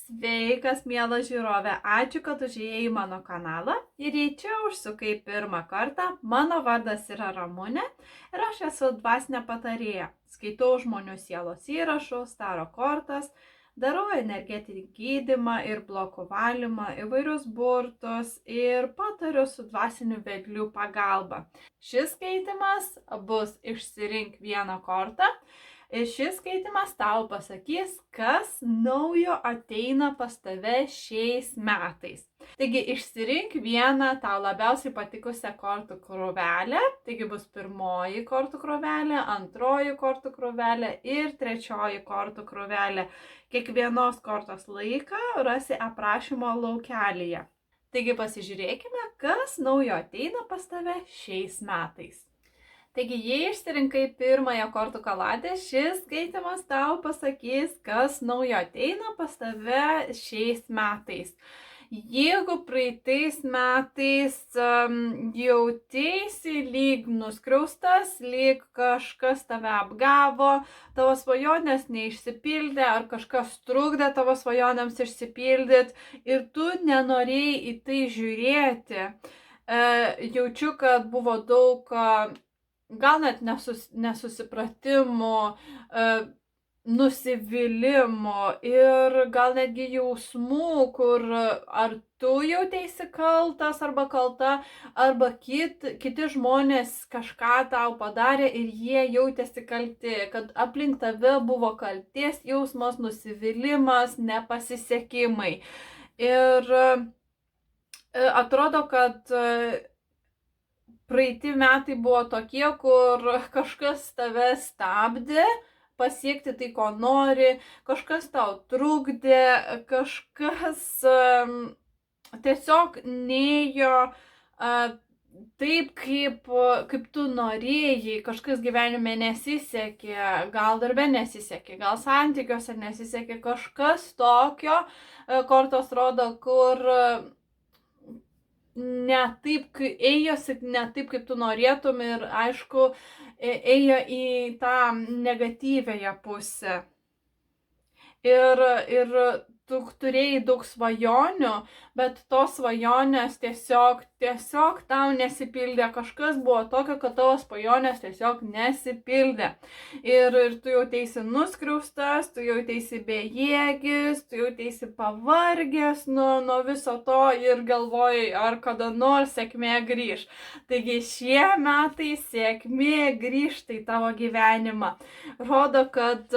Sveikas, mielas žiūrovė, ačiū, kad užėjai į mano kanalą ir jei čia užsukai pirmą kartą, mano vardas yra Ramunė ir aš esu dvasinė patarėja. Skaitau žmonių sielos įrašus, taro kortas, darau energetinį gydymą ir blokų valymą, įvairius burtus ir patariu su dvasiniu vedliu pagalba. Šis skaitimas bus išsirink vieną kortą. Ir šis skaitimas tau pasakys, kas naujo ateina pas tave šiais metais. Taigi išsirink vieną tau labiausiai patikusią kortų krūvelę. Taigi bus pirmoji kortų krūvelė, antroji kortų krūvelė ir trečioji kortų krūvelė. Kiekvienos kortos laiką rasi aprašymo laukelyje. Taigi pasižiūrėkime, kas naujo ateina pas tave šiais metais. Taigi, jei išsirinkai pirmąją kortų kaladę, šis skaitimas tau pasakys, kas naujo ateina pas tave šiais metais. Jeigu praeitais metais jautėsi lyg nuskriaustas, lyg kažkas tave apgavo, tavo svajonės neišsipildė ar kažkas trukdė tavo svajonėms išsipildyti ir tu nenorėjai į tai žiūrėti, jaučiu, kad buvo daug gal net nesusipratimų, nusivylimų ir gal netgi jausmų, kur ar tu jautėsi kaltas arba kalta, arba kiti žmonės kažką tau padarė ir jie jautėsi kalti, kad aplink tave buvo kalties jausmas, nusivylimas, nepasisekimai. Ir atrodo, kad praeiti metai buvo tokie, kur kažkas tave stabdė pasiekti tai, ko nori, kažkas tau trukdė, kažkas tiesiog nėjo taip, kaip tu norėjai, kažkas gyvenime nesisekė, gal darbe nesisekė, gal santykiuose nesisekė, kažkas tokio, kortos rodo, kur ne taip, ėjosi ne taip, kaip tu norėtum ir aišku, ėjo į tą negatyvėją pusę. Ir tu turėjai daug svajonių, bet tos svajonės tiesiog tau nesipildė. Kažkas buvo tokio, kad tavo svajonės tiesiog nesipildė. Ir tu jautėsi nuskriaustas, tu jautėsi bejėgis, tu jautėsi pavargęs nuo viso to ir galvojai, ar kada nors sėkmė grįš. Taigi šie metai sėkmė grįžta į tavo gyvenimą. Rodo, kad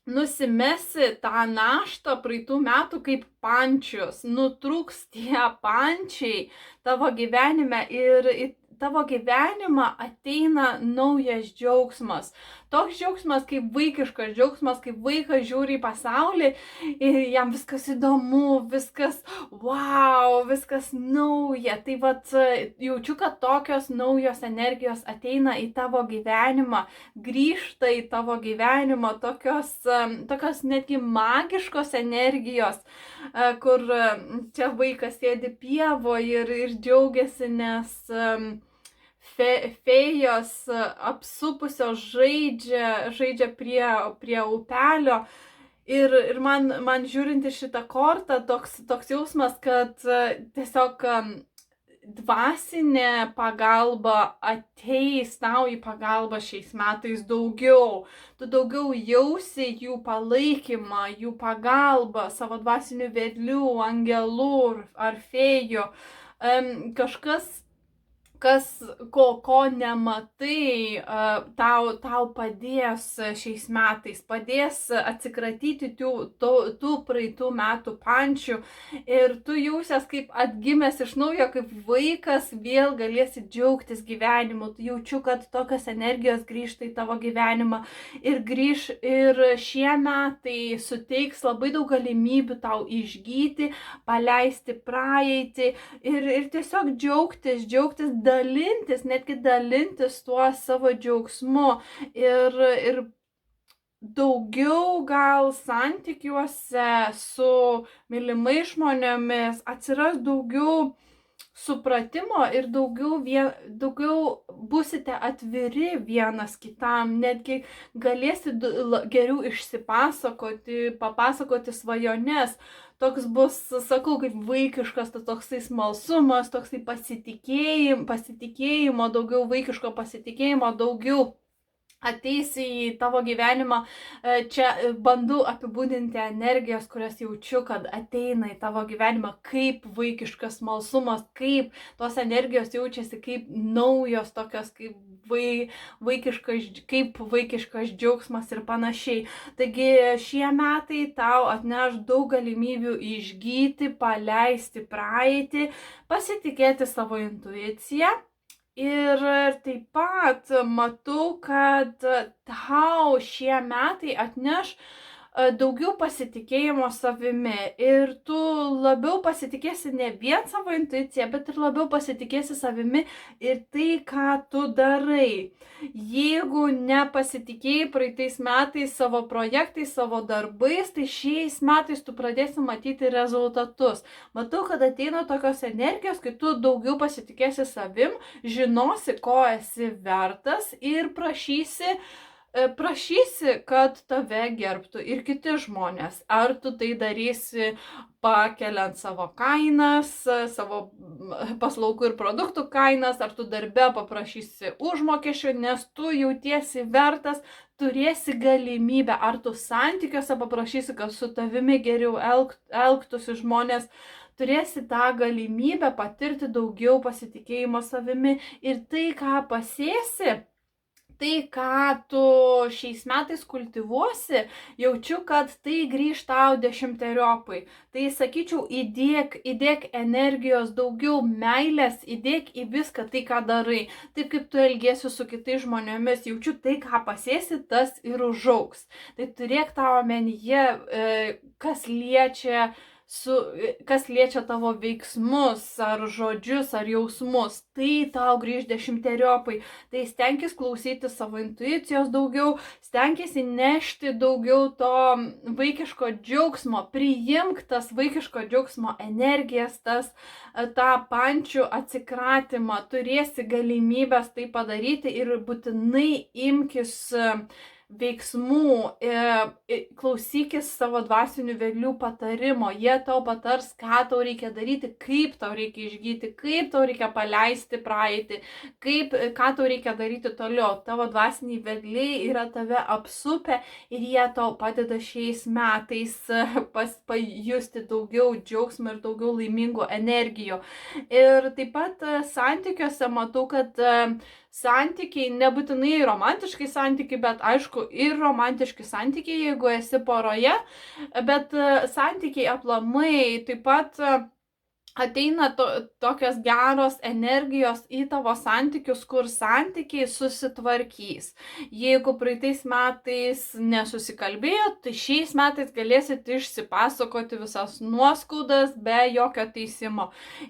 nusimesi tą naštą praeitų metų kaip pančius, nutrūks tie pančiai tavo gyvenime ir į tavo gyvenimą ateina naujas džiaugsmas. Toks džiaugsmas kaip vaikiškas džiaugsmas, kaip vaikas žiūri į pasaulį ir jam viskas įdomu, viskas wow, viskas nauja. Tai jaučiu, kad tokios naujos energijos ateina į tavo gyvenimą, grįžta į tavo gyvenimą, tokios netgi magiškos energijos, kur čia vaikas sėdi pievoje ir džiaugiasi, nes fėjos apsupusios žaidžia prie upelio. Ir man žiūrint į šitą kortą, toks jausmas, kad tiesiog dvasinė pagalba ateis tau į pagalbą šiais metais daugiau. Tu daugiau jausi jų palaikymą, jų pagalbą, savo dvasinių vedlių, angelų ar fėjų. Kažkas, ko nematai, tau padės šiais metais, padės atsikratyti tų praeitų metų pančių ir tu jausies kaip atgimęs iš naujo, kaip vaikas vėl galėsi džiaugtis gyvenimu. Tu jaučiu, kad tokios energijos grįžta į tavo gyvenimą ir šie metai suteiks labai daug galimybių tau išgyti, paleisti praeitį ir tiesiog džiaugtis, netgi dalintis tuo savo džiaugsmu ir daugiau gal santykiuose su mylimais žmonėmis atsiras daugiau supratimo ir daugiau busite atviri vienas kitam, netgi galėsit geriau papasakoti svajones. Toks bus, sakau, kaip vaikiškas, toksai smalsumas, toksai pasitikėjimo, daugiau vaikiško pasitikėjimo, daugiau ateis į tavo gyvenimą. Čia bandau apibūdinti energijas, kurias jaučiu, kad ateina į tavo gyvenimą, kaip vaikiškas smalsumas, kaip tos energijos jaučiasi, kaip naujos, tokios kaip vaikiškas džiaugsmas ir panašiai. Taigi šie metai tau atneš daug galimybių išgyti, paleisti praeitį, pasitikėti savo intuiciją. Ir taip pat matau, kad tau šie metai atneš daugiau pasitikėjimo savimi ir tu labiau pasitikėsi ne vien savo intuiciją, bet ir labiau pasitikėsi savimi ir tai, ką tu darai. Jeigu nepasitikėjai praeitais metais savo projektais, savo darbais, tai šiais metais tu pradėsi matyti rezultatus. Matau, kad ateina tokios energijos, kai tu daugiau pasitikėsi savim, žinosi, ko esi vertas ir prašysi, kad tave gerbtų ir kiti žmonės. Ar tu tai darysi pakeliant savo kainas, savo paslaugų ir produktų kainas, ar tu darbe paprašysi užmokesčio, nes tu jautiesi vertas, turėsi galimybę, ar tu santykiuose paprašysi, kad su tavimi geriau elgtųsi žmonės, turėsi tą galimybę patirti daugiau pasitikėjimo savimi ir tai, ką pasėsi, tai, ką tu šiais metais kultivuosi, jaučiu, kad tai grįž tau 10-eriopai. Tai sakyčiau, įdėk energijos, daugiau meilės, įdėk į viską tai, ką darai. Taip kaip tu elgiesi su kitais žmonėmis, jaučiu tai, ką pasėsi, tas ir užaugs. Tai turėk tavo omenyje, kas liečia tavo veiksmus, ar žodžius, ar jausmus, tai tau grįž 10-eriopai. Tai stenkis klausyti savo intuicijos daugiau, stenkis įnešti daugiau to vaikiško džiaugsmo, priimk tas vaikiško džiaugsmo energijas, tą pančių atsikratymą, turėsi galimybės tai padaryti ir būtinai imkis veiksmų, klausykis savo dvasinių vedlių patarimo, jie tau patars, ką tau reikia daryti, kaip tau reikia išgyti, kaip tau reikia paleisti praeitį, ką tau reikia daryti toliau. Tavo dvasiniai vedliai yra tave apsupę ir jie tau padeda šiais metais pajusti daugiau džiaugsmo ir daugiau laimingų energijų. Ir taip pat santykiuose matau, kad santykiai, nebūtinai romantiškai santykiai, bet aišku ir romantiški santykiai, jeigu esi poroje, bet santykiai aplamai taip pat ateina tokios geros energijos į tavo santykius, kur santykiai susitvarkys. Jeigu praeitais metais nesusikalbėjot, tai šiais metais galėsit išsipasakoti visas nuoskaudas be jokio teisimo.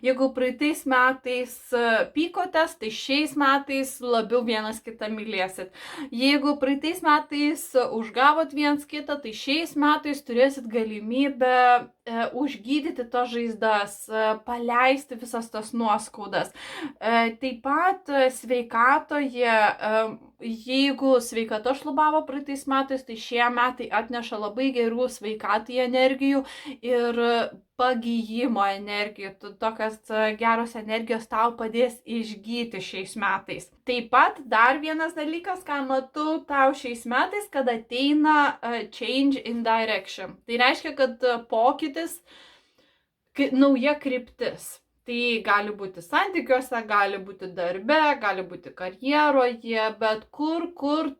Jeigu praeitais metais pykotės, tai šiais metais labiau vienas kitą mylėsit. Jeigu praeitais metais užgavot viens kitą, tai šiais metais turėsit galimybę užgydyti tos žaizdas, paleisti visas tas nuoskaudas. Taip pat sveikatoje, jeigu sveikata šlubavo praeitais metais, tai šie metai atneša labai gerų sveikatai energijų ir pagyjimo energijų. Tokios geros energijos tau padės išgyti šiais metais. Taip pat dar vienas dalykas, ką matau tau šiais metais, kad ateina change in direction. Tai reiškia, kad pokytis, nauja kryptis. Tai gali būti santykiuose, gali būti darbe, gali būti karjeroje, bet kur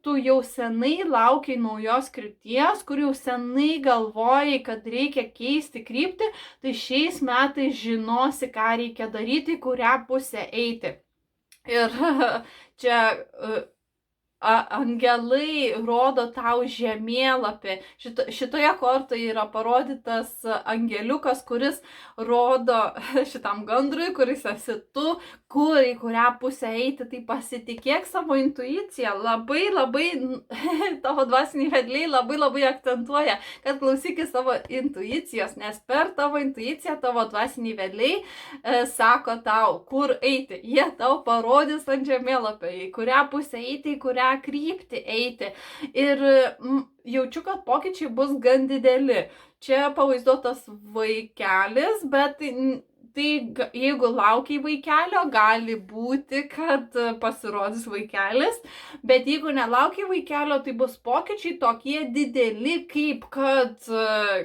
tu jau senai laukiai naujos krypties, kur jau senai galvojai, kad reikia keisti kryptį, tai šiais metais žinosi, ką reikia daryti, kurią pusę eiti. Ir čia angelai rodo tau žemėlapį. Šitoje kortoje yra parodytas angeliukas, kuris rodo šitam gandrui, kuris esi tu, į kurią pusę eiti. Tai pasitikėk savo intuiciją. Labai tavo dvasiniai vedliai labai akcentuoja, kad klausykis savo intuicijos, nes per tavo intuiciją tavo dvasiniai vedliai sako tau, kur eiti. Jie tau parodys ant žemėlapio, į kurią pusę eiti, į kurią kryptį eiti. Ir jaučiu, kad pokyčiai bus gan dideli. Čia pavaizduotas vaikelis, bet tai jeigu laukiai vaikelio, gali būti, kad pasirodys vaikelis, bet jeigu nelaukiai vaikelio, tai bus pokyčiai tokie dideli, kaip kad,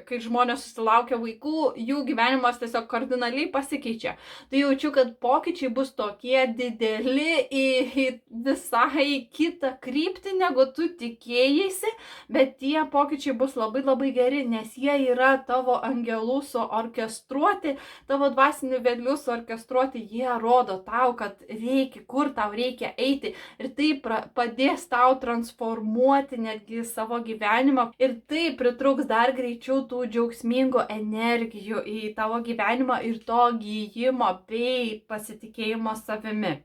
kai žmonės susilaukia vaikų, jų gyvenimas tiesiog kardinaliai pasikeičia. Tai jaučiu, kad pokyčiai bus tokie dideli į visai kitą kryptį, negu tu tikėjaisi, bet tie pokyčiai bus labai geri, nes jie yra tavo angelų suorkestruoti, tavo dvasinių vedlių suorkestruoti, jie rodo tau, kad reikia, kur tau reikia eiti, ir tai padės tau transformuoti netgi savo gyvenimą, ir tai pritrauks dar greičiau tų džiaugsmingų energijų į tavo gyvenimą ir to gijimo bei pasitikėjimo savimi.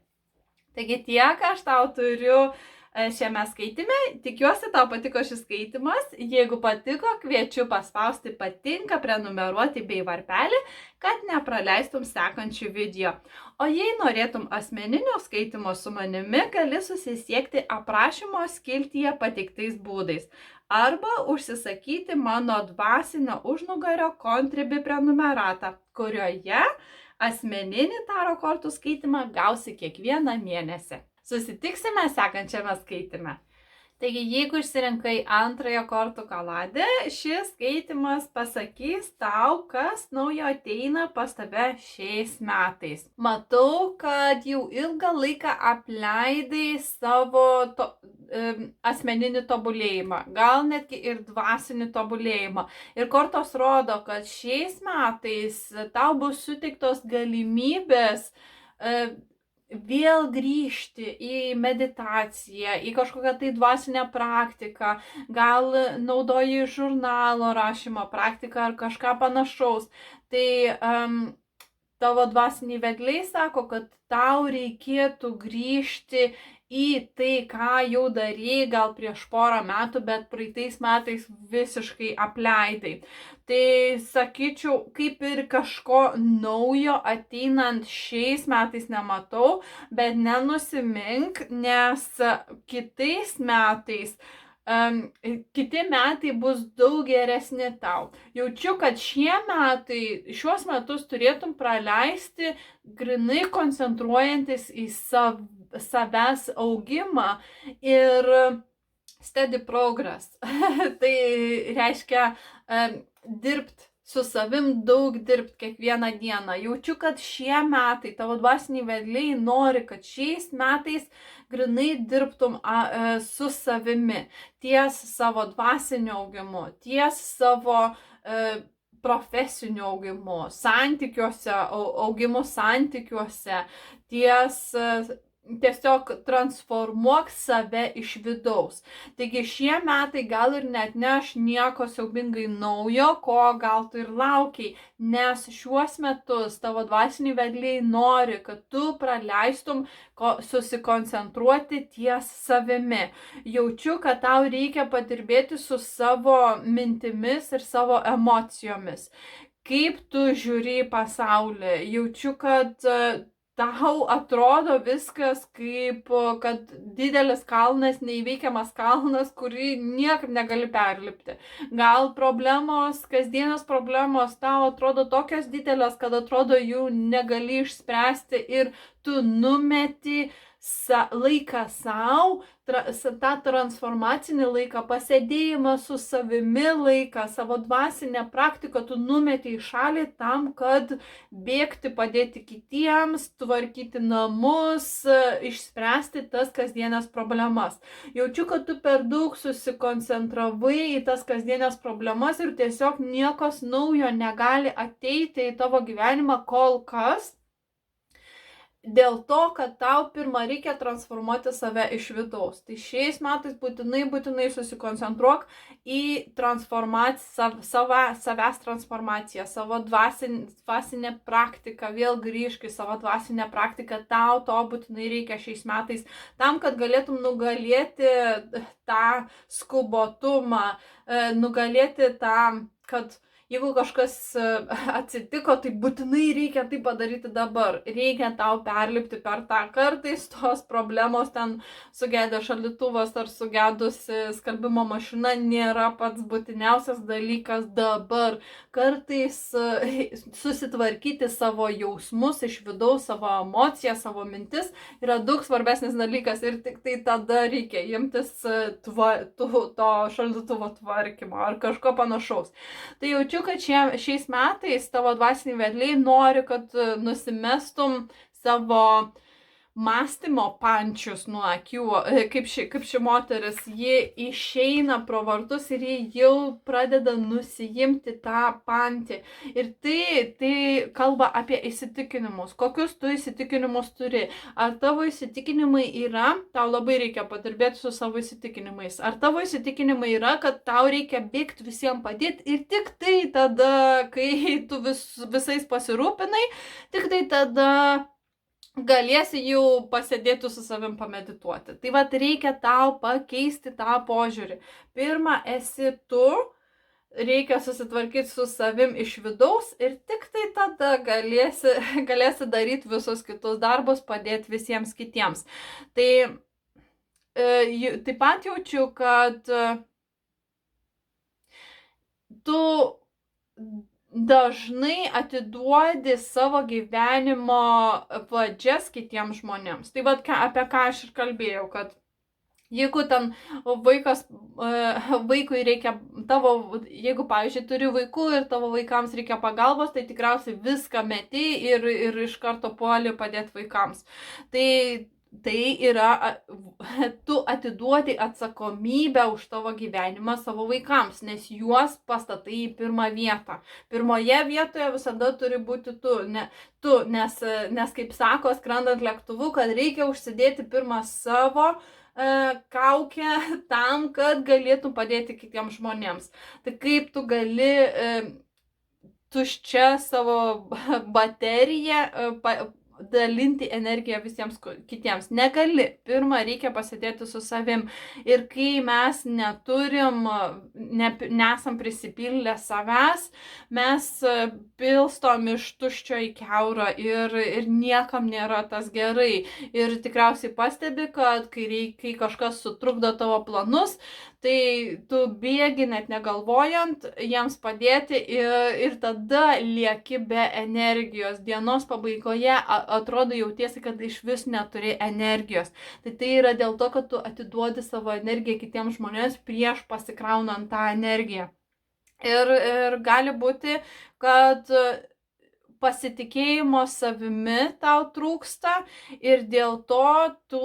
Taigi tiek aš tau turiu šiame skaitime. Tikiuosi, tau patiko šis skaitimas. Jeigu patiko, kviečiu paspausti patinka, prenumeruoti bei varpelį, kad nepraleistum sekančių video. O jei norėtum asmeninio skaitimo su manimi, gali susisiekti aprašymo skiltyje pateiktais būdais arba užsisakyti mano dvasinio užnugario Contribui prenumeratą, kurioje asmeninį taro kortų skaitimą gausi kiekvieną mėnesį. Susitiksime sekančiame skaitime. Taigi, jeigu išsirinkai antrąją kortų kaladę, šis skaitimas pasakys tau, kas naujo ateina pas tave šiais metais. Matau, kad jau ilgą laiką apleidai savo asmeninį tobulėjimą, gal netgi ir dvasinį tobulėjimą. Ir kortos rodo, kad šiais metais tau bus suteiktos galimybės vėl grįžti į meditaciją, į kažkokią tai dvasinę praktiką, gal naudoji žurnalo rašymo praktiką ar kažką panašaus. Tai tavo dvasiniai vedliai sako, kad tau reikėtų grįžti į tai, ką jau darei gal prieš porą metų, bet praeitais metais visiškai apleidai. Tai sakyčiau, kaip ir kažko naujo ateinant šiais metais nematau, bet nenusimink, nes kitais metais kiti metai bus daug geresni tau. Jaučiu, kad šiuos metus turėtum praleisti grinai koncentruojantis į savęs augimą ir steady progress. Tai reiškia dirbt su savim, daug dirbt kiekvieną dieną. Jaučiu, kad šie metai tavo dvasiniai vedliai nori, kad šiais metais grinai dirbtum su savimi, ties savo dvasiniu augimu, ties savo profesiniu augimu, augimu santykiuose, ties tiesiog transformuok save iš vidaus. Taigi šie metai gal ir net neš nieko siaubingai naujo, ko gal tu ir laukiai, nes šiuos metus tavo dvasiniai vedliai nori, kad tu praleistum susikoncentruoti ties savimi. Jaučiu, kad tau reikia padirbėti su savo mintimis ir savo emocijomis. Kaip tu žiūri į pasaulį? Jaučiu, kad tau atrodo viskas kaip, kad didelis kalnas, neįveikiamas kalnas, kurį niekaip negali perlipti. Gal kasdienos problemos tau atrodo tokios didelės, kad atrodo jų negali išspręsti ir tu numeti laiką savo, tą transformacinį laiką, pasėdėjimą su savimi laiką, savo dvasinę praktiką tu numeti į šalį tam, kad bėgti, padėti kitiems, tvarkyti namus, išspręsti tas kasdienės problemas. Jaučiu, kad tu per daug susikoncentravai į tas kasdienės problemas ir tiesiog niekas naujo negali ateiti į tavo gyvenimą kol kas. Dėl to, kad tau pirmą reikia transformuoti save iš vidaus. Tai šiais metais būtinai susikoncentruok į savęs transformaciją, savo dvasinę praktiką, vėl grįžk į savo dvasinę praktiką, tau to būtinai reikia šiais metais, tam, kad galėtum nugalėti tą skubotumą, nugalėti tą, kad jeigu kažkas atsitiko, tai būtinai reikia tai padaryti dabar. Reikia tau perlipti per tą. Kartais tos problemos, ten sugedė šaldytuvas ar sugedusi skalbimo mašina, nėra pats būtiniausias dalykas dabar. Kartais susitvarkyti savo jausmus iš vidaus, savo emocijas, savo mintis yra daug svarbesnis dalykas ir tik tai tada reikia imtis to šaldytuvo tvarkymo ar kažko panašaus. Tai jaučiu, kad šiais metais tavo dvasiniai vedliai nori, kad nusimestum savo mąstymo pančius nuo akių, kaip ši moteris, ji išeina pro vartus ir ji jau pradeda nusijimti tą pantį. Ir tai kalba apie įsitikinimus. Kokius tu įsitikinimus turi? Ar tavo įsitikinimai yra, tau labai reikia padirbėti su savo įsitikinimais. Ar tavo įsitikinimai yra, kad tau reikia bėgti visiems padėti ir tik tai tada, kai tu visais pasirūpinai, tik tai tada galėsi jau pasėdėti su savim pamedituoti. Tai vat reikia tau pakeisti tą požiūrį. Pirma, esi tu, reikia susitvarkyti su savim iš vidaus ir tik tai tada galėsi daryti visus kitus darbus, padėti visiems kitiems. Tai taip pat jaučiu, kad tu dažnai atiduodi savo gyvenimo vadžias kitiems žmonėms. Tai vat apie ką aš ir kalbėjau, kad jeigu ten vaikui reikia jeigu, pavyzdžiui, turi vaikų ir tavo vaikams reikia pagalbos, tai tikriausiai viską meti ir iš karto puoli padėti vaikams. Tai yra, tu atiduodi atsakomybę už tavo gyvenimą savo vaikams, nes juos pastatai į pirmą vietą. Pirmoje vietoje visada turi būti tu, nes kaip sako, skrendant lėktuvu, kad reikia užsidėti pirmą savo kaukę tam, kad galėtum padėti kitiems žmonėms. Tai kaip tu gali tuščia savo bateriją dalinti energiją visiems kitiems. Negali. Pirma, reikia pasėdėti su savim. Ir kai mes nesam prisipildę savęs, mes pilstom iš tuščio į kiaurą ir niekam nėra tas gerai. Ir tikriausiai pastebi, kad kai kažkas sutrukdo tavo planus, tai tu bėgi net negalvojant jiems padėti ir tada lieki be energijos. Dienos pabaigoje atrodo jautiesi, kad iš vis neturi energijos. Tai yra dėl to, kad tu atiduodi savo energiją kitiems žmonėms prieš pasikraunant tą energiją. Ir gali būti, kad pasitikėjimo savimi tau trūksta ir dėl to tu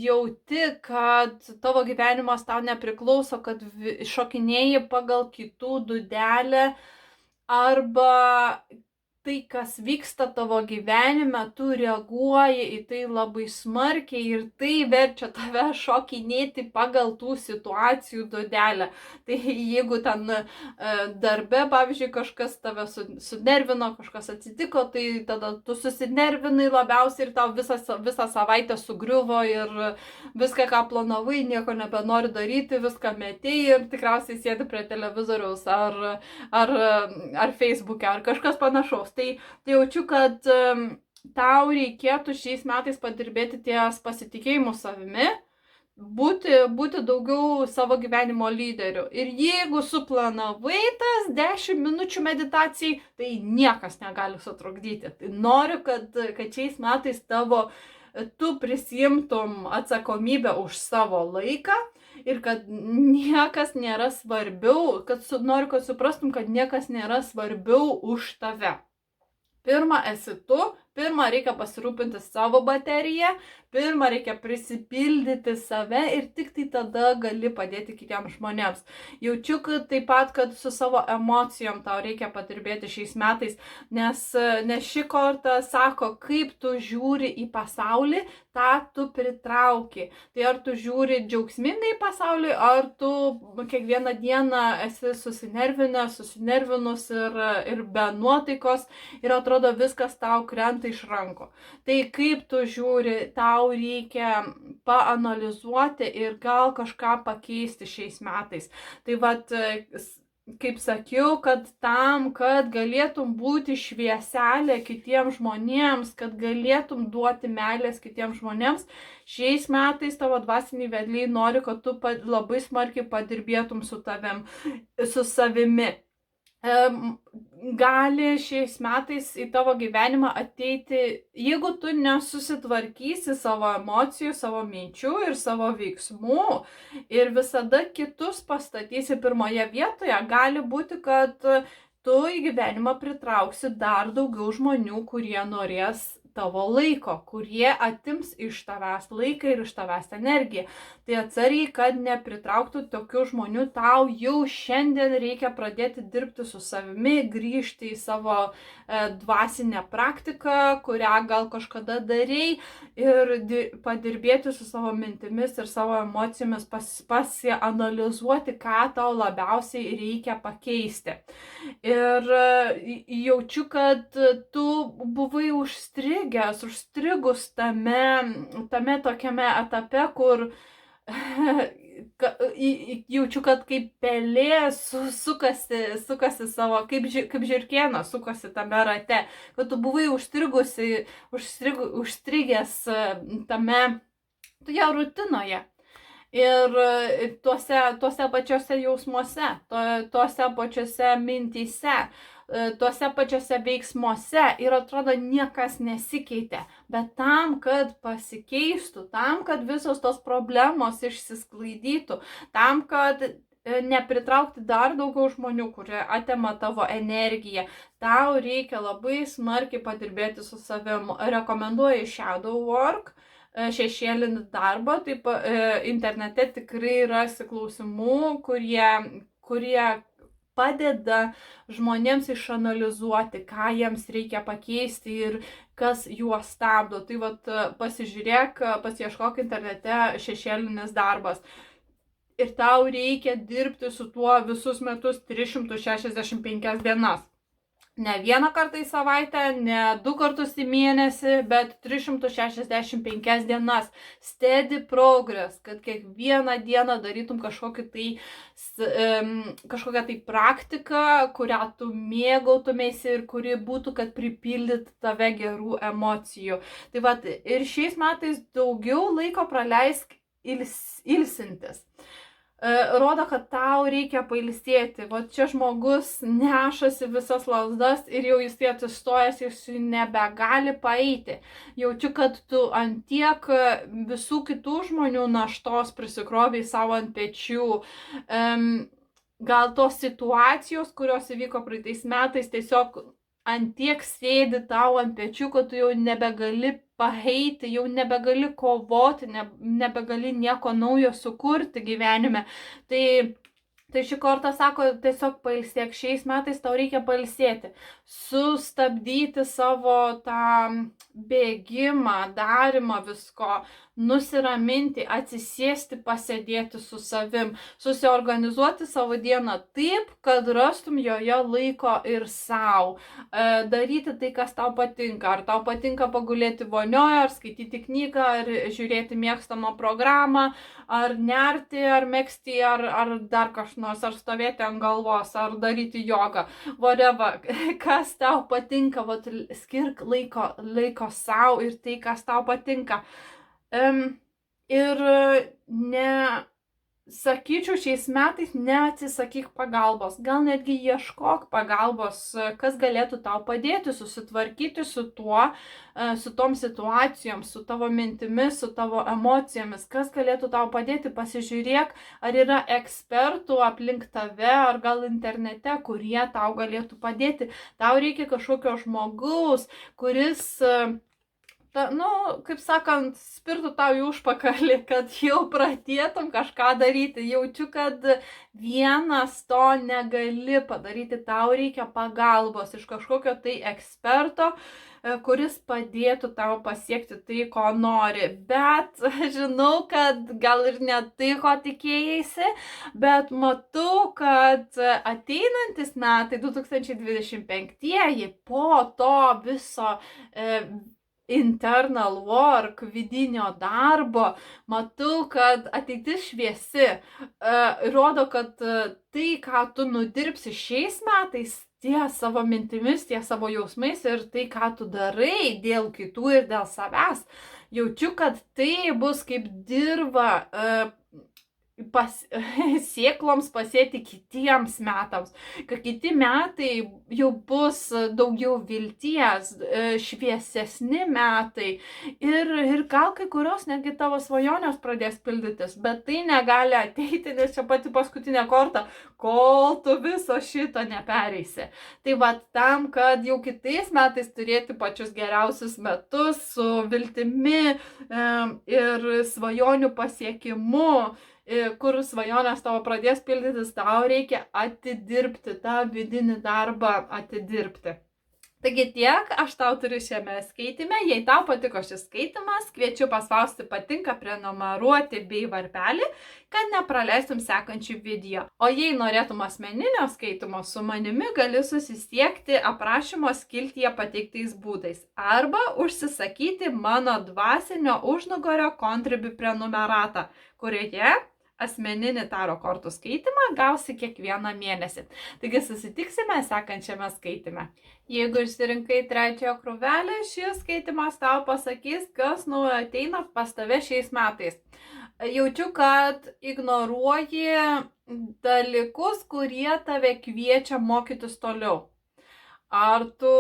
jauti, kad tavo gyvenimas tau nepriklauso, kad šokinėji pagal kitų dūdelę arba tai, kas vyksta tavo gyvenime, tu reaguoji į tai labai smarkiai ir tai verčia tave šokinėti pagal tų situacijų dūdelę. Tai jeigu ten darbe, pavyzdžiui, kažkas tave sunervino, kažkas atsitiko, tai tada tu susinervinai labiausiai ir tau visą savaitę sugriuvo ir viską, ką planavai, nieko nebenori daryti, viską metei ir tikriausiai sėdi prie televizoriaus ar Facebook'e ar kažkas panašaus. Tai jaučiu, kad tau reikėtų šiais metais padirbėti ties pasitikėjimu savimi, būti daugiau savo gyvenimo lyderiu. Ir jeigu suplanavai tas 10 minučių meditacijai, tai niekas negali sutrukdyti. Tai noriu, kad šiais metais tu prisiimtum atsakomybę už savo laiką ir kad niekas nėra svarbiau, noriu, kad suprastum, kad niekas nėra svarbiau už tave. Pirma esi tu, Pirma, reikia pasirūpinti savo bateriją, pirma, reikia prisipildyti save ir tik tai tada gali padėti kitiems žmonėms. Jaučiu, kad taip pat, kad su savo emocijom tau reikia padirbėti šiais metais, nes ši korta sako, kaip tu žiūri į pasaulį, tą tu pritrauki. Tai ar tu žiūri džiaugsmingai į pasaulį, ar tu kiekvieną dieną esi susinervinus ir be nuotaikos ir atrodo viskas tau krenta iš rankų. Tai kaip tu žiūri, tau reikia paanalizuoti ir gal kažką pakeisti šiais metais. Tai vat, kaip sakiau, kad tam, kad galėtum būti švieselė kitiems žmonėms, kad galėtum duoti meilės kitiems žmonėms, šiais metais tavo dvasiniai vedliai nori, kad tu labai smarkiai padirbėtum su savimi. Gali šiais metais į tavo gyvenimą ateiti, jeigu tu nesusitvarkysi savo emocijų, savo minčių ir savo veiksmų ir visada kitus pastatysi pirmoje vietoje, gali būti, kad tu į gyvenimą pritrauksi dar daugiau žmonių, kurie norės tavo laiko, kurie atims iš tavęs laiką ir iš tavęs energiją. Tai atsargiai, kad nepritrauktų tokių žmonių, tau jau šiandien reikia pradėti dirbti su savimi, grįžti į savo dvasinę praktiką, kurią gal kažkada darei, ir padirbėti su savo mintimis ir savo emocijomis, pasianalizuoti, ką tau labiausiai reikia pakeisti. Ir jaučiu, kad tu buvai užstrigus tame tokiame etape, kur jaučiu, kad kaip pelė sukasi savo, kaip žirkėnas sukasi tame rate, kad tu buvai užstrigęs tame toje rutinoje. Ir tuose pačiuose jausmuose, tuose pačiuose mintyse, tuose pačiuose veiksmuose ir atrodo niekas nesikeitė. Bet tam, kad pasikeistų, tam, kad visos tos problemos išsisklaidytų, tam, kad nepritraukti dar daugiau žmonių, kurie atima tavo energiją, tau reikia labai smarkiai padirbėti su savim. Rekomenduoju Shadow Work, šešėlinį darbą, taip internete tikrai rasi klausimų, kurie padeda žmonėms išanalizuoti, ką jiems reikia pakeisti ir kas juos stabdo. Tai vat pasižiūrėk, pasiieškok internete šešėlinis darbas. Ir tau reikia dirbti su tuo visus metus 365 dienas. Ne vieną kartą į savaitę, ne 2 kartus į mėnesį, bet 365 dienas. Steady progress, kad kiekvieną dieną darytum kažkokią tai praktiką, kurią tu mėgautumėsi ir kuri būtų, kad pripildytų tave gerų emocijų. Tai vat, ir šiais metais daugiau laiko praleisk ilsintis. Rodo, kad tau reikia pailsėti. Va čia žmogus nešasi visas lazdas ir jau jis atsistojęs, jis nebegali paeiti. Jaučiu, kad tu ant tiek visų kitų žmonių naštos prisikroviai savo ant pečių. Gal tos situacijos, kurios įvyko praeitais metais, tiesiog ant tiek sėdi tau ant pečių, kad tu jau nebegali paeiti, jau nebegali kovoti, nebegali nieko naujo sukurti gyvenime. Tai ši korta sako, tiesiog pailsėk, šiais metais tau reikia pailsėti, sustabdyti savo tą bėgimą, darimą visko, nusiraminti, atsisėsti, pasėdėti su savim, susiorganizuoti savo dieną taip, kad rastum joje laiko ir sau, daryti tai, kas tau patinka. Ar tau patinka pagulėti vonioje, ar skaityti knygą, ar žiūrėti mėgstamą programą, ar nerti, ar megzti, ar dar kažkas, ar stovėti ant galvos, ar daryti jogą, whatever, kas tau patinka, vat, skirk laiko sau ir tai, kas tau patinka. Ir sakyčiau, šiais metais neatsisakyk pagalbos, gal netgi ieškok pagalbos, kas galėtų tau padėti susitvarkyti su tuo, su tom situacijom, su tavo mintimis, su tavo emocijomis, kas galėtų tau padėti, pasižiūrėk, ar yra ekspertų aplink tave, ar gal internete, kurie tau galėtų padėti. Tau reikia kažkokio žmogaus, kuris kaip sakant, spirtų tau į užpakalį, kad jau pradėtum kažką daryti. Jaučiu, kad vienas to negali padaryti, tau reikia pagalbos iš kažkokio tai eksperto, kuris padėtų tau pasiekti tai, ko nori. Bet žinau, kad gal ir ne tai, ko tikėjaisi, bet matau, kad ateinantis metai 2025 po to viso internal work, vidinio darbo, matau, kad ateitis šviesi, rodo, kad tai, ką tu nudirbsi šiais metais, tie savo mintimis, tie savo jausmais ir tai, ką tu darai dėl kitų ir dėl savęs, jaučiu, kad tai bus kaip dirva sėkloms pasėti kitiems metams, kad kiti metai jau bus daugiau vilties, šviesesni metai ir gal kai kurios netgi tavo svajonės pradės pildytis, bet tai negali ateiti, nes čia pati paskutinė korta, kol tu viso šito nepereisi. Tai va tam, kad jau kitais metais turėti pačius geriausius metus su viltimi ir svajonių pasiekimu, kur svajonės tavo pradės pildytis, tau reikia atidirbti, tą vidinį darbą atidirbti. Taigi tiek aš tau turiu šiame skaitime. Jei tau patiko šis skaitimas, kviečiu paspausti patinka, prenumeruoti bei varpelį, kad nepraleistum sekančių video. O jei norėtum asmeninio skaitimo su manimi, gali susisiekti aprašymo skiltyje pateiktais būdais arba užsisakyti mano dvasinio užnugario Contribui prenumeratą, kurioje asmeninį taro kortų skaitimą gausi kiekvieną mėnesį. Taigi susitiksime sekančiame skaitime. Jeigu išsirinkai trečiojo krūvelę, šis skaitimas tau pasakys, kas naujo ateina pas tave šiais metais. Jaučiu, kad ignoruoji dalykus, kurie tave kviečia mokytis toliau. Ar tu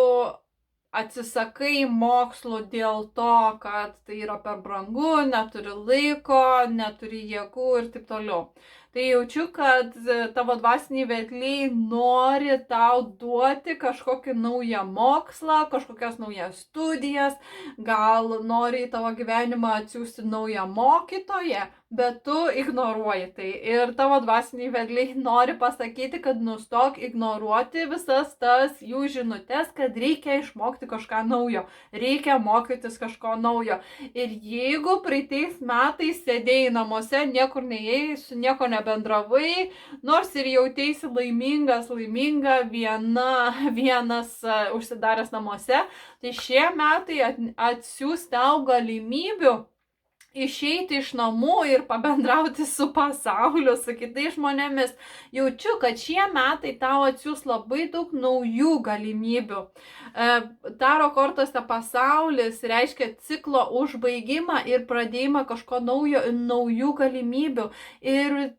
atsisakai mokslų dėl to, kad tai yra per brangu, neturi laiko, neturi jėgų ir taip toliau. Tai jaučiu, kad tavo dvasiniai vedliai nori tau duoti kažkokį naują mokslą, kažkokias naujas studijas, gal nori į tavo gyvenimą atsiųsti naują mokytoją, bet tu ignoruoji tai. Ir tavo dvasiniai vedliai nori pasakyti, kad nustok ignoruoti visas tas jų žinutes, kad reikia išmokti kažką naujo, reikia mokytis kažko naujo. Ir jeigu praeitais metais sėdėjai namuose, niekur neėjai, su nieko nebendravai, nors ir jauteisi laiminga, vienas užsidaręs namuose, tai šie metai atsiųs tau galimybių išeiti iš namų ir pabendrauti su pasauliu, su kitais žmonėmis. Jaučiu, kad šie metai tau atsiųs labai daug naujų galimybių. Taro kortose pasaulis reiškia ciklo užbaigimą ir pradėjimą kažko naujo, naujų galimybių. Ir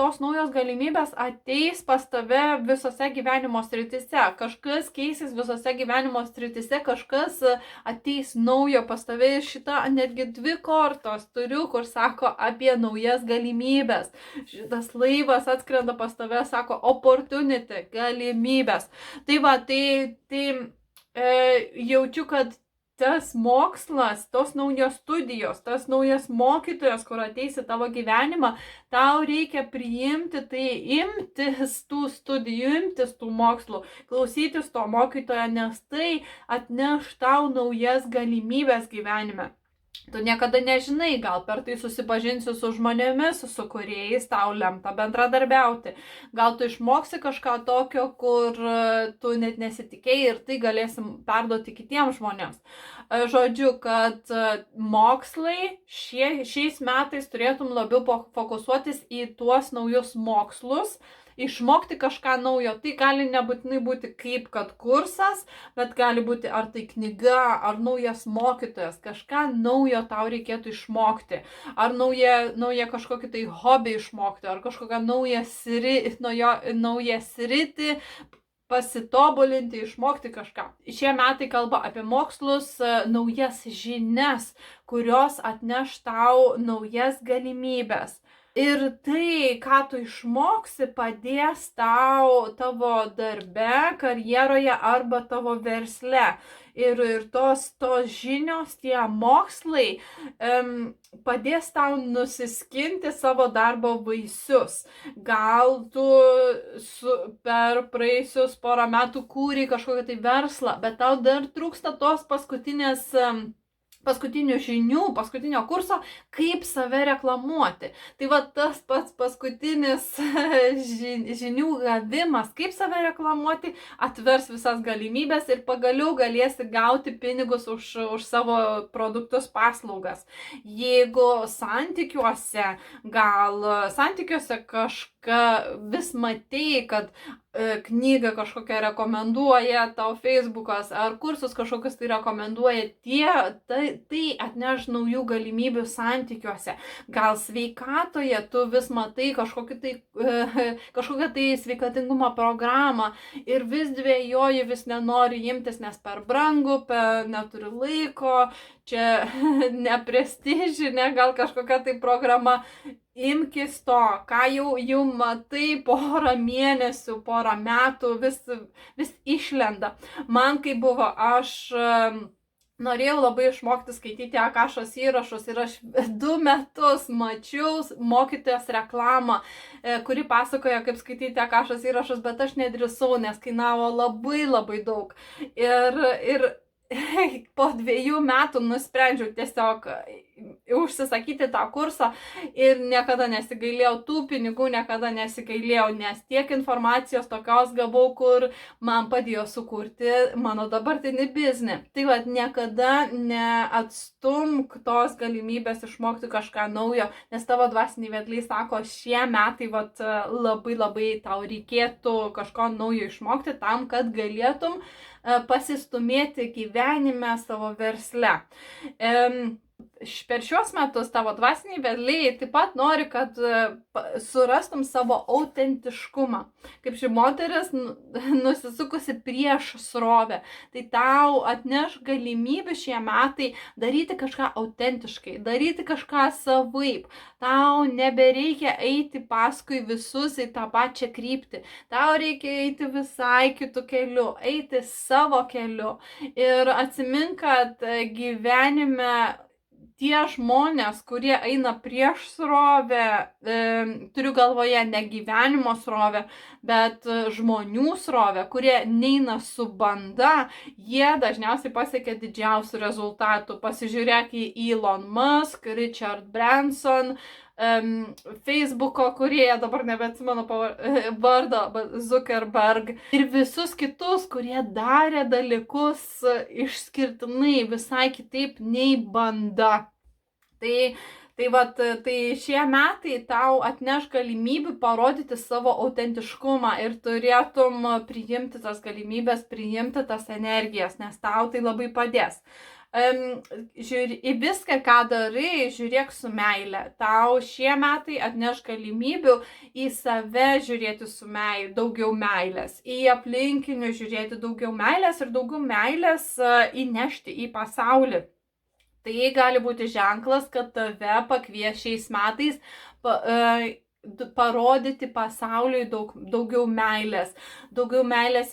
tos naujos galimybės ateis pas tave visose gyvenimo sritise. Kažkas keisis visose gyvenimo sritise, kažkas ateis naujo pas tave. Ir šita netgi 2 kortos turiu, kur sako apie naujas galimybės. Šitas laivas atskrenda pas tave, sako opportunity, galimybės. Tai va, jaučiu, kad tas mokslas, tos naujos studijos, tas naujas mokytojas, kur ateis į tavo gyvenimą, tau reikia priimti, tai imtis tų studijų, imtis tų mokslų, klausytis to mokytojo, nes tai atneš tau naujas galimybės gyvenime. Tu niekada nežinai, gal per tai susipažinsi su žmonėmis, su kuriais tau lemta bendradarbiauti. Gal tu išmoksi kažką tokio, kur tu net nesitikėjai ir tai galėsim perduoti kitiems žmonėms. Žodžiu, kad mokslai šiais metais turėtum labiau fokusuotis į tuos naujus mokslus išmokti kažką naujo. Tai gali nebūtinai būti kaip kad kursas, bet gali būti ar tai knyga, ar naujas mokytojas, kažką naujo tau reikėtų išmokti, ar naują kažkokį tai hobį išmokti, ar kažkokią naują sritį pasitobulinti, išmokti kažką. Šie metai kalba apie mokslus, naujas žinias, kurios atneš tau naujas galimybės. Ir tai, ką tu išmoksi, padės tau tavo darbe, karjeroje arba tavo versle. Ir tos žinios, tie mokslai padės tau nusiskinti savo darbo vaisius. Gal tu per praėjusius porą metų kūrei kažkokią tai verslą, bet tau dar trūksta tos paskutinių žinių, paskutinio kurso, kaip save reklamuoti. Tai va tas pats paskutinis žinių gavimas, kaip save reklamuoti, atvers visas galimybės ir pagaliau galėsi gauti pinigus už savo produktus, paslaugas. Jeigu santykiuose kažką vis matei, kad knygą kažkokią rekomenduoja tau Facebookas ar kursus kažkokius tai rekomenduoja, tai atneš naujų galimybių santykiuose. Gal sveikatoje tu vis matai kažkokią tai sveikatingumo programą ir vis dvejoji, vis nenori imtis, nes per brangu, neturi laiko, čia neprestižinė gal kažkokia tai programa. Imkis to, ką jau matai porą mėnesių, porą metų, vis išlenda. Man kai buvo, aš norėjau labai išmokti skaityti Akašos įrašus ir aš 2 metus mačiau mokytojos reklamą, kuri pasakoja, kaip skaityti Akašos įrašus, bet aš nedrįsau, nes kainavo labai daug. Ir po 2 metų nusprendžiau tiesiog užsisakyti tą kursą ir niekada nesigailėjau tų pinigų, niekada nesigailėjau, nes tiek informacijos tokios gavau, kur man padėjo sukurti mano dabartinį biznį. Tai va, niekada neatstumk tos galimybės išmokti kažką naujo, nes tavo dvasiniai vedliai sako, šie metai labai per reikėtų kažko naujo išmokti tam, kad galėtum pasistumėti gyvenime savo versle. Per šios metus tavo dvasiniai vedliai taip pat nori, kad surastum savo autentiškumą. Kaip ši moteris nusisukusi prieš srovę. Tai tau atneš galimybę šie metai daryti kažką autentiškai, daryti kažką savaip. Tau nebereikia eiti paskui visus į tą pačią kryptį. Tau reikia eiti visai kitų kelių, eiti savo keliu. Ir atsimink, kad gyvenime tie žmonės, kurie eina prieš srovę, turiu galvoje ne gyvenimo srovę, bet žmonių srovę, kurie neina su banda, jie dažniausiai pasiekia didžiausių rezultatų. Pasižiūrėk į Elon Musk, Richard Branson, Facebooko kurieja, dabar nebeatsimenu vardą, Zuckerberg ir visus kitus, kurie darė dalykus išskirtinai visai kitaip nei banda. Tai šie metai tau atneš galimybių parodyti savo autentiškumą ir turėtum priimti tas galimybės, priimti tas energijas, nes tau tai labai padės. Į viską, ką darai, žiūrėk su meile. Tau šie metai atneš galimybių į save žiūrėti su daugiau meilės, į aplinkinių žiūrėti daugiau meilės ir daugiau meilės įnešti į pasaulį. Tai gali būti ženklas, kad tave pakvies šiais metais parodyti pasauliui daugiau meilės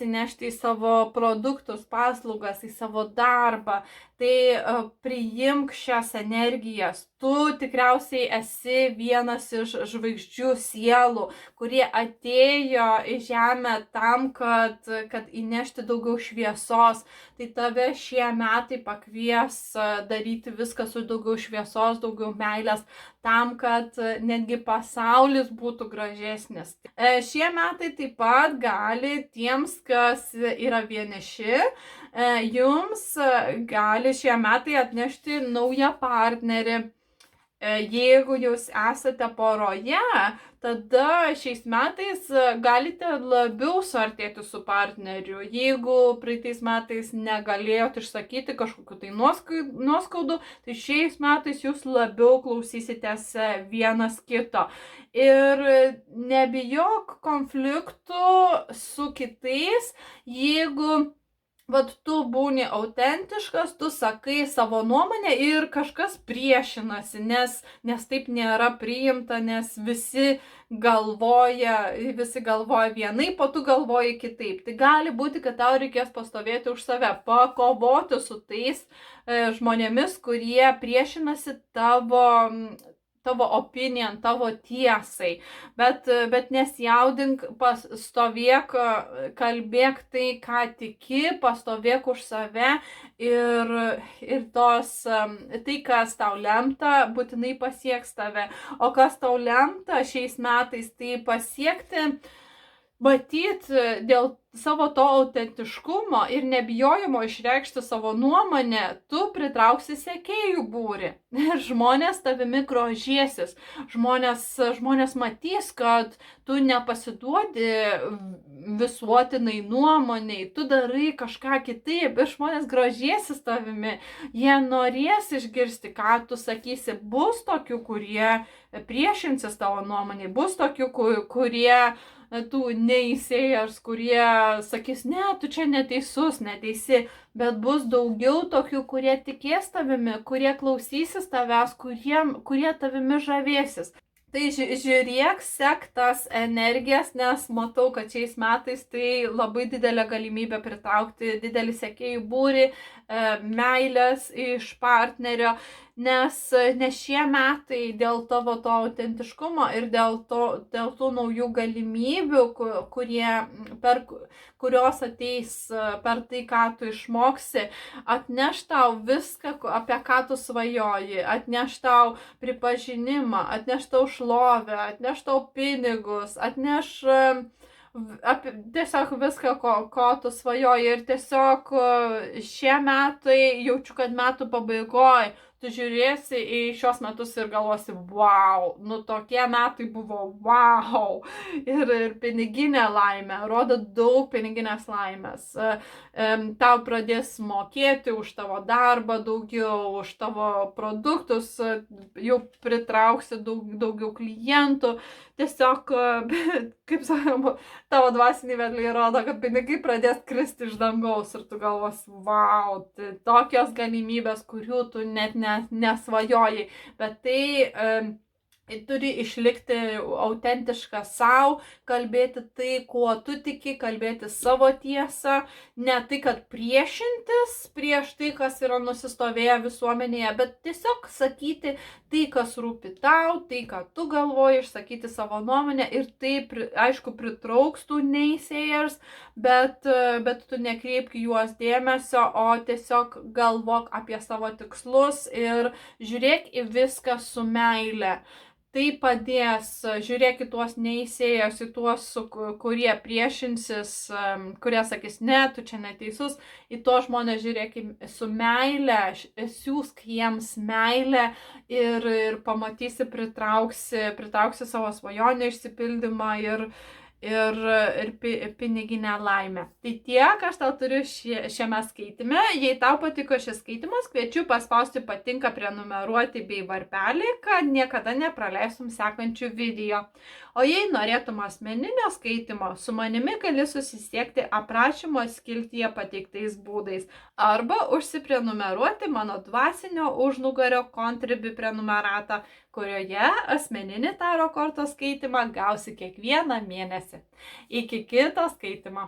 įnešti į savo produktus, paslaugas, į savo darbą. Tai priimk šias energijas. Tu tikriausiai esi vienas iš žvaigždžių sielų, kurie atėjo į žemę tam, kad įnešti daugiau šviesos. Tai tave šie metai pakvies daryti viską su daugiau šviesos, daugiau meilės, tam, kad netgi pasaulis būtų gražesnis. Šie metai taip pat gali tiems, kas yra vieniši, jums gali šie metai atnešti naują partnerį. Jeigu jūs esate poroje, tada šiais metais galite labiau suartėti su partneriu. Jeigu praeitais metais negalėjote išsakyti kažkokiu tai nuoskaudų, tai šiais metais jūs labiau klausysitės vienas kito. Ir nebijok konfliktų su kitais, jeigu vat tu būni autentiškas, tu sakai savo nuomonę ir kažkas priešinasi, nes taip nėra priimta, nes visi galvoja vienaip, o tu galvoji kitaip. Tai gali būti, kad tau reikės pastovėti už save, pakovoti su tais žmonėmis, kurie priešinasi tavo opinion, tavo tiesai, bet nesijaudink, pastovėk, kalbėk tai, ką tiki, pastovėk už save ir tai, kas tau lemta, būtinai pasieks tave. O kas tau lemta šiais metais, tai pasiekti, matyti dėl savo to autentiškumo ir nebijojimo išreikšti savo nuomonę, tu pritrauksi sekėjų būrį. Ir žmonės tavimi grožėsis. Žmonės matys, kad tu nepasiduodi visuotinai nuomoniai, tu darai kažką kitaip ir žmonės grožėsis tavimi. Jie norės išgirsti, ką tu sakysi. Bus tokių, kurie priešinsis tavo nuomonei, bus tokių, kurie tų neįsėjers, kurie sakys, ne, tu čia neteisus, neteisi, bet bus daugiau tokių, kurie tikės tavimi, kurie klausysis tavęs, kurie tavimi žavėsis. Tai žiūrėk, sek tas energijas, nes matau, kad šiais metais tai labai didelė galimybė pritraukti didelį sekėjų būrį, meilės iš partnerio, nes šie metai dėl tavo to autentiškumo ir dėl tų naujų galimybių, kurios ateis per tai, ką tu išmoksi, atneš tau viską, apie ką tu svajoji, atneš tau pripažinimą, atneš tau šlovę, atneš tau pinigus, atneš tiesiog viską, ko tu svajoji. Ir tiesiog šie metai, jaučiu, kad metų pabaigoje tu žiūrėsi į šios metus ir galvosi, wow, tokie metai buvo, wow. Ir piniginė laimė, rodo daug piniginės laimės. Tau pradės mokėti už tavo darbą daugiau, už tavo produktus, jau pritrauksi daugiau klientų. Tiesiog, kaip sakoma, tavo dvasiniai vedliai rodo, kad pinigai pradės kristi iš dangaus ir tu galvos, wow, tai tokios galimybės, kurių tu net nesvajoji, bet tai turi išlikti autentiška savo, kalbėti tai, kuo tu tiki, kalbėti savo tiesą, ne tai, kad priešintis prieš tai, kas yra nusistovėję visuomenėje, bet tiesiog sakyti tai, kas rūpi tau, tai, ką tu galvoji, išsakyti savo nuomonę ir tai, aišku, pritrauks tų neįsėjers, bet tu nekreipk juos dėmesio, o tiesiog galvok apie savo tikslus ir žiūrėk į viską su meile. Tai padės, žiūrėk į tuos neįsėjus, į tuos, kurie priešinsis, kurie sakys, ne, tu čia neteisus, į tuos žmonės žiūrėk su meile, siūsk jiems meilę ir pamatysi, pritrauksi savo svajonę išsipildymą ir piniginę laimę. Tai tiek aš tau turiu šiame skaitime. Jei tau patiko šis skaitimas, kviečiu paspausti patinka, prenumeruoti bei varpelį, kad niekada nepraleistum sekančių video. O jei norėtum asmeninio skaitimo, su manimi gali susisiekti aprašymo skiltyje pateiktais būdais arba užsiprenumeruoti mano dvasinio užnugario Contribui prenumeratą, kurioje asmeninį taro kortos skaitimą gausi kiekvieną mėnesį. Iki kito skaitimo.